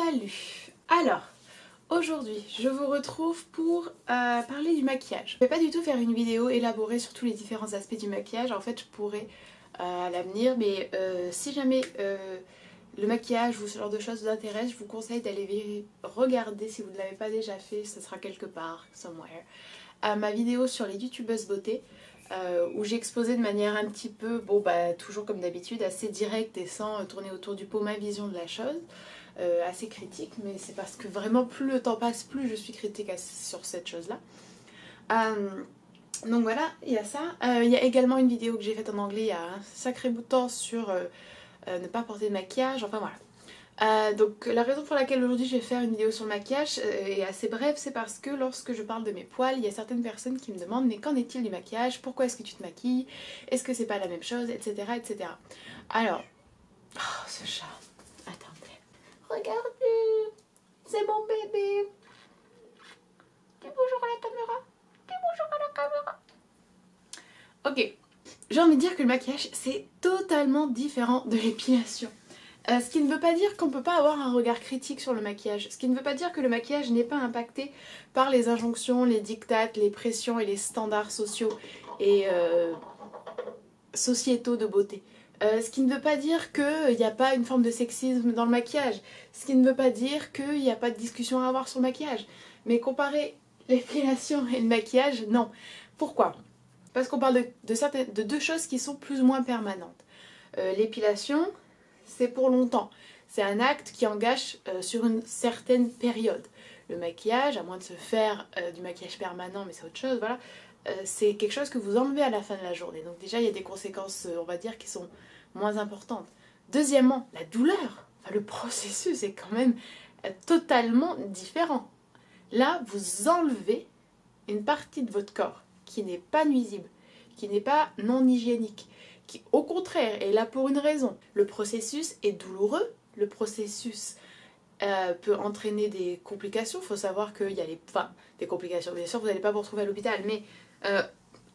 Salut! Alors, aujourd'hui, je vous retrouve pour parler du maquillage. Je vais pas du tout faire une vidéo élaborée sur tous les différents aspects du maquillage. En fait, je pourrais à l'avenir, mais si jamais le maquillage ou ce genre de choses vous intéresse, je vous conseille d'aller regarder, si vous ne l'avez pas déjà fait, ce sera quelque part, somewhere, ma vidéo sur les youtubeuses beauté. Où j'ai exposé de manière un petit peu, bon bah toujours comme d'habitude, assez directe et sans tourner autour du pot ma vision de la chose, assez critique, mais c'est parce que vraiment plus le temps passe, plus je suis critique sur cette chose-là. Donc voilà, il y a ça. Il y a également une vidéo que j'ai faite en anglais il y a un sacré bout de temps sur ne pas porter de maquillage, enfin voilà. Donc la raison pour laquelle aujourd'hui je vais faire une vidéo sur le maquillage est assez brève, c'est parce que lorsque je parle de mes poils, il y a certaines personnes qui me demandent mais qu'en est-il du maquillage, pourquoi est-ce que tu te maquilles, est-ce que c'est pas la même chose, etc. etc. Alors, oh ce chat, attendez, regardez, c'est mon bébé, dis bonjour à la caméra, dis bonjour à la caméra. Ok, j'ai envie de dire que le maquillage c'est totalement différent de l'épilation. Ce qui ne veut pas dire qu'on ne peut pas avoir un regard critique sur le maquillage. Ce qui ne veut pas dire que le maquillage n'est pas impacté par les injonctions, les dictates, les pressions et les standards sociaux et sociétaux de beauté. Ce qui ne veut pas dire qu'il n'y a pas une forme de sexisme dans le maquillage. Ce qui ne veut pas dire qu'il n'y a pas de discussion à avoir sur le maquillage. Mais comparer l'épilation et le maquillage, non. Pourquoi ? Parce qu'on parle de deux choses qui sont plus ou moins permanentes. L'épilation, c'est pour longtemps. C'est un acte qui engage sur une certaine période. Le maquillage, à moins de se faire du maquillage permanent, mais c'est autre chose, voilà, c'est quelque chose que vous enlevez à la fin de la journée. Donc déjà, il y a des conséquences, on va dire, qui sont moins importantes. Deuxièmement, la douleur, enfin, le processus est quand même totalement différent. Là, vous enlevez une partie de votre corps qui n'est pas nuisible, qui n'est pas non hygiénique, qui au contraire est là pour une raison. Le processus est douloureux, le processus peut entraîner des complications. Il faut savoir qu'il y a des complications, bien sûr vous n'allez pas vous retrouver à l'hôpital, mais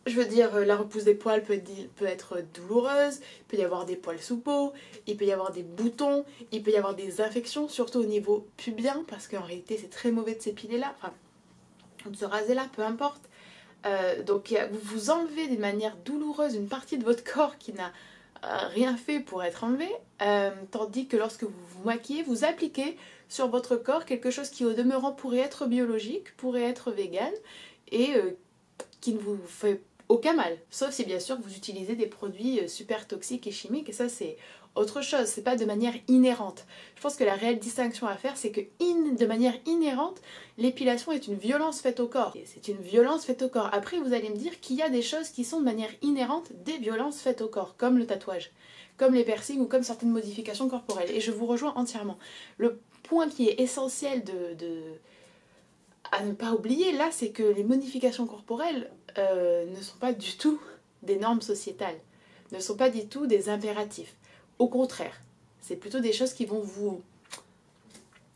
je veux dire, la repousse des poils peut être douloureuse, il peut y avoir des poils sous peau, il peut y avoir des boutons, il peut y avoir des infections, surtout au niveau pubien, parce qu'en réalité c'est très mauvais de s'épiler là, enfin de se raser là, peu importe. Donc vous enlevez d'une manière douloureuse une partie de votre corps qui n'a rien fait pour être enlevé, tandis que lorsque vous vous maquillez, vous appliquez sur votre corps quelque chose qui au demeurant pourrait être biologique, pourrait être vegan et qui ne vous fait aucun mal, sauf si bien sûr vous utilisez des produits super toxiques et chimiques, et ça c'est autre chose, c'est pas de manière inhérente. Je pense que la réelle distinction à faire, c'est que de manière inhérente, l'épilation est une violence faite au corps. C'est une violence faite au corps. Après vous allez me dire qu'il y a des choses qui sont de manière inhérente des violences faites au corps, comme le tatouage, comme les piercings ou comme certaines modifications corporelles, et je vous rejoins entièrement. Le point qui est essentiel à ne pas oublier là, c'est que les modifications corporelles ne sont pas du tout des normes sociétales, ne sont pas du tout des impératifs. Au contraire, c'est plutôt des choses qui vont vous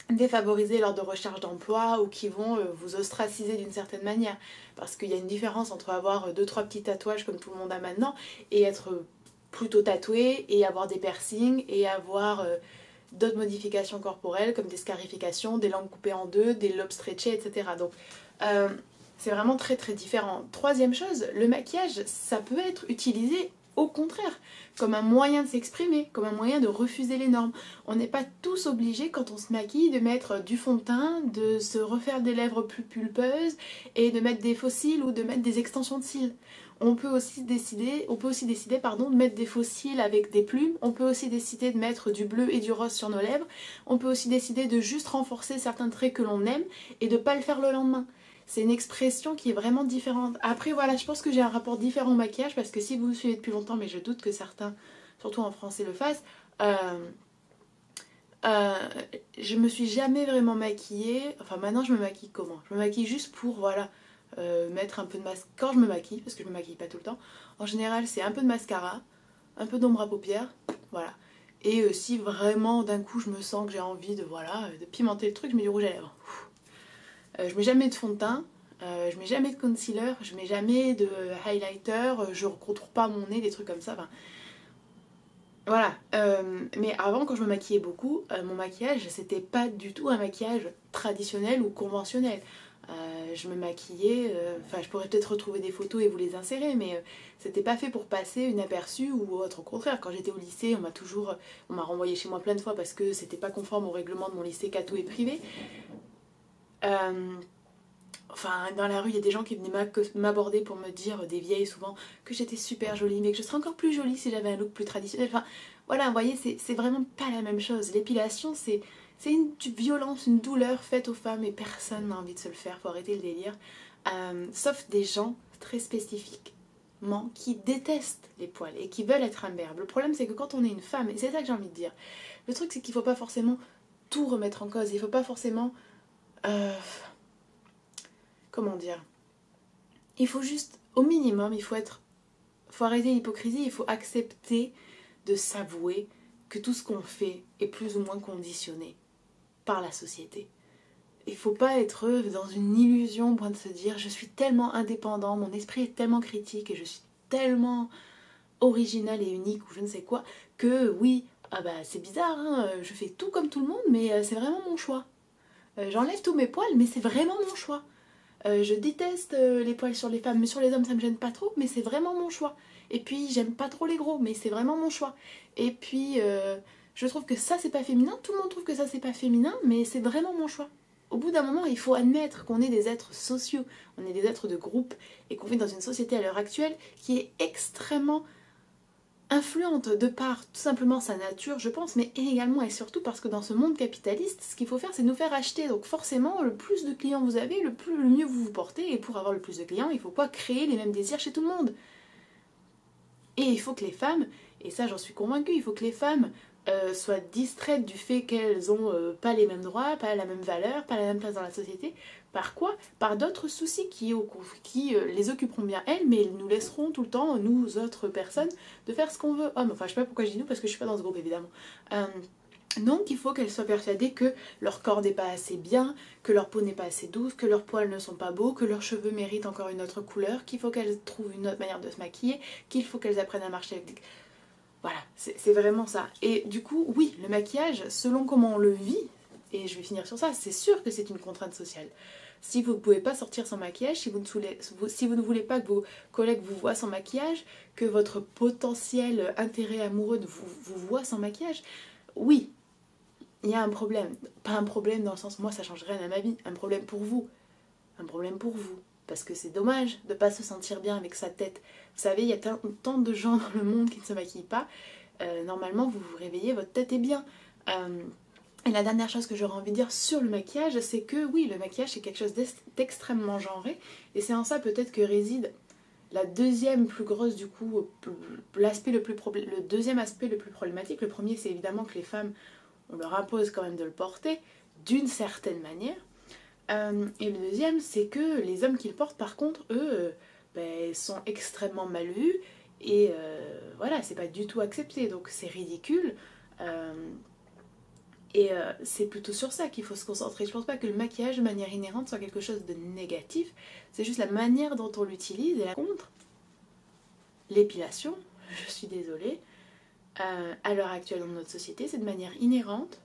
défavoriser lors de recherche d'emploi ou qui vont vous ostraciser d'une certaine manière. Parce qu'il y a une différence entre avoir 2-3 petits tatouages comme tout le monde a maintenant et être plutôt tatoué et avoir des piercings et avoir d'autres modifications corporelles comme des scarifications, des langues coupées en deux, des lobes stretchés, etc. Donc c'est vraiment très très différent. Troisième chose, le maquillage, ça peut être utilisé au contraire, comme un moyen de s'exprimer, comme un moyen de refuser les normes. On n'est pas tous obligés quand on se maquille de mettre du fond de teint, de se refaire des lèvres plus pulpeuses et de mettre des faux cils ou de mettre des extensions de cils. On peut aussi décider de mettre des faux cils avec des plumes, on peut aussi décider de mettre du bleu et du rose sur nos lèvres, on peut aussi décider de juste renforcer certains traits que l'on aime et de ne pas le faire le lendemain. C'est une expression qui est vraiment différente. Après voilà, je pense que j'ai un rapport différent au maquillage parce que si vous me suivez depuis longtemps, mais je doute que certains, surtout en français, le fassent, je me suis jamais vraiment maquillée. Enfin maintenant je me maquille comment ? Je me maquille juste pour voilà mettre un peu de masque quand je me maquille, parce que je me maquille pas tout le temps. En général c'est un peu de mascara, un peu d'ombre à paupières, voilà. Et si vraiment d'un coup je me sens que j'ai envie de pimenter le truc, je mets du rouge à lèvres. Je mets jamais de fond de teint, je mets jamais de concealer, je mets jamais de highlighter, je contourne pas mon nez, des trucs comme ça. Enfin, Voilà, mais avant quand je me maquillais beaucoup, mon maquillage c'était pas du tout un maquillage traditionnel ou conventionnel. Je me maquillais, enfin je pourrais peut-être retrouver des photos et vous les insérer, mais c'était pas fait pour passer inaperçu ou autre. Au contraire, quand j'étais au lycée, on m'a renvoyé chez moi plein de fois parce que c'était pas conforme au règlement de mon lycée catho et privé. Euh, Enfin, dans la rue, il y a des gens qui venaient m'aborder pour me dire, des vieilles souvent, que j'étais super jolie, mais que je serais encore plus jolie si j'avais un look plus traditionnel. Enfin, voilà, vous voyez, c'est vraiment pas la même chose. L'épilation, c'est une violence, une douleur faite aux femmes et personne n'a envie de se le faire, faut arrêter le délire. Sauf des gens très spécifiquement qui détestent les poils et qui veulent être imberbes. Le problème, c'est que quand on est une femme, et c'est ça que j'ai envie de dire, le truc, c'est qu'il faut pas forcément tout remettre en cause, il faut pas forcément... euh, comment dire, il faut juste, au minimum, faut arrêter l'hypocrisie, il faut accepter de s'avouer que tout ce qu'on fait est plus ou moins conditionné par la société. Il faut pas être dans une illusion au point de se dire je suis tellement indépendant, mon esprit est tellement critique et je suis tellement original et unique ou je ne sais quoi que oui, ah bah c'est bizarre, hein, je fais tout comme tout le monde mais c'est vraiment mon choix. J'enlève tous mes poils mais c'est vraiment mon choix. Je déteste les poils sur les femmes, mais sur les hommes ça me gêne pas trop, mais c'est vraiment mon choix. Et puis j'aime pas trop les gros, mais c'est vraiment mon choix. Et puis je trouve que ça c'est pas féminin, tout le monde trouve que ça c'est pas féminin, mais c'est vraiment mon choix. Au bout d'un moment, il faut admettre qu'on est des êtres sociaux, on est des êtres de groupe, et qu'on vit dans une société à l'heure actuelle qui est extrêmement influente de par tout simplement sa nature, je pense, mais également et surtout parce que dans ce monde capitaliste, ce qu'il faut faire, c'est nous faire acheter. Donc forcément, le plus de clients vous avez, le mieux vous vous portez. Et pour avoir le plus de clients, il faut pas créer les mêmes désirs chez tout le monde. Et il faut que les femmes, et ça j'en suis convaincue, il faut que les femmes soient distraites du fait qu'elles ont pas les mêmes droits, pas la même valeur, pas la même place dans la société. Par quoi? Par d'autres soucis qui les occuperont bien elles, mais elles nous laisseront tout le temps, nous autres personnes, de faire ce qu'on veut. Hommes, enfin je sais pas pourquoi je dis nous, parce que je suis pas dans ce groupe évidemment. Donc il faut qu'elles soient persuadées que leur corps n'est pas assez bien, que leur peau n'est pas assez douce, que leurs poils ne sont pas beaux, que leurs cheveux méritent encore une autre couleur, qu'il faut qu'elles trouvent une autre manière de se maquiller, qu'il faut qu'elles apprennent à marcher avec des... Voilà, c'est vraiment ça. Et du coup, oui, le maquillage, selon comment on le vit, et je vais finir sur ça, c'est sûr que c'est une contrainte sociale. Si vous ne pouvez pas sortir sans maquillage, si vous ne voulez pas que vos collègues vous voient sans maquillage, que votre potentiel intérêt amoureux vous voit sans maquillage, oui, il y a un problème. Pas un problème dans le sens, moi ça change rien à ma vie, un problème pour vous. Un problème pour vous. Parce que c'est dommage de ne pas se sentir bien avec sa tête. Vous savez, il y a tant de gens dans le monde qui ne se maquillent pas. Normalement, vous vous réveillez, votre tête est bien. Et la dernière chose que j'aurais envie de dire sur le maquillage, c'est que oui, le maquillage c'est quelque chose d'extrêmement genré. Et c'est en ça peut-être que réside la deuxième plus grosse, du coup, le deuxième aspect le plus problématique. Le premier, c'est évidemment que les femmes, on leur impose quand même de le porter d'une certaine manière. Et le deuxième, c'est que les hommes qui le portent, par contre, eux, sont extrêmement mal vus et voilà, c'est pas du tout accepté, donc c'est ridicule. C'est plutôt sur ça qu'il faut se concentrer. Je pense pas que le maquillage de manière inhérente soit quelque chose de négatif, c'est juste la manière dont on l'utilise. Et la contre, l'épilation, je suis désolée, à l'heure actuelle dans notre société, c'est de manière inhérente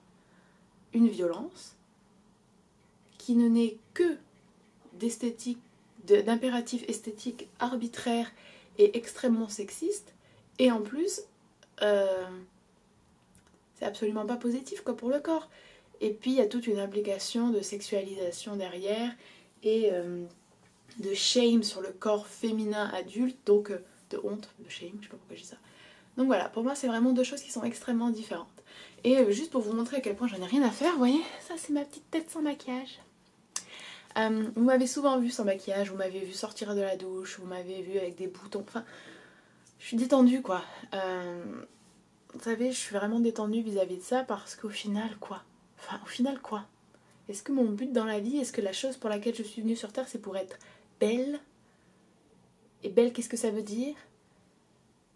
une violence qui ne naît que d'esthétique, d'impératifs esthétiques arbitraires et extrêmement sexistes, et en plus, c'est absolument pas positif quoi, pour le corps. Et puis il y a toute une implication de sexualisation derrière, et de shame sur le corps féminin adulte, donc de honte, de shame, je sais pas pourquoi je dis ça. Donc voilà, pour moi c'est vraiment deux choses qui sont extrêmement différentes. Et juste pour vous montrer à quel point j'en ai rien à faire, vous voyez, ça c'est ma petite tête sans maquillage. Vous m'avez souvent vu sans maquillage, vous m'avez vu sortir de la douche, vous m'avez vu avec des boutons, enfin, je suis détendue quoi. Vous savez, je suis vraiment détendue vis-à-vis de ça parce qu'au final quoi? Enfin, au final quoi? Est-ce que mon but dans la vie, est-ce que la chose pour laquelle je suis venue sur Terre, c'est pour être belle? Et belle, qu'est-ce que ça veut dire?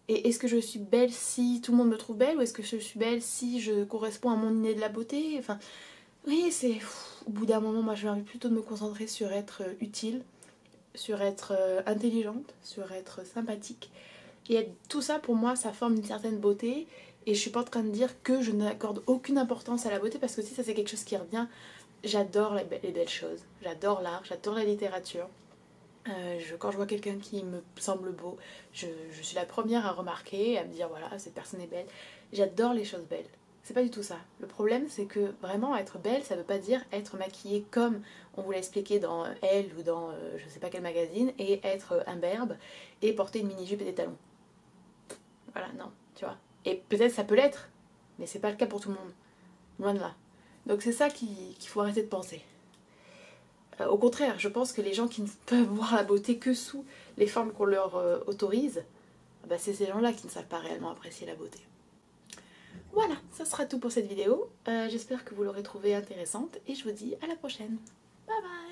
Et est-ce que je suis belle si tout le monde me trouve belle, ou est-ce que je suis belle si je corresponds à mon idée de la beauté? Enfin, oui, c'est... Au bout d'un moment, moi j'ai envie plutôt de me concentrer sur être utile, sur être intelligente, sur être sympathique. Et tout ça, pour moi, ça forme une certaine beauté. Et je suis pas en train de dire que je n'accorde aucune importance à la beauté, parce que si ça c'est quelque chose qui revient, j'adore les belles choses, j'adore l'art, j'adore la littérature. Quand je vois quelqu'un qui me semble beau, je suis la première à remarquer, à me dire voilà, cette personne est belle. J'adore les choses belles. C'est pas du tout ça. Le problème, c'est que vraiment être belle, ça veut pas dire être maquillée comme on vous l'a expliqué dans Elle ou dans je sais pas quel magazine, et être imberbe et porter une mini-jupe et des talons. Voilà, non, tu vois. Et peut-être ça peut l'être, mais c'est pas le cas pour tout le monde. Loin de là. Donc c'est ça qu'il faut arrêter de penser. Au contraire, je pense que les gens qui ne peuvent voir la beauté que sous les formes qu'on leur autorise, bah c'est ces gens-là qui ne savent pas réellement apprécier la beauté. Voilà, ça sera tout pour cette vidéo. J'espère que vous l'aurez trouvée intéressante et je vous dis à la prochaine. Bye bye!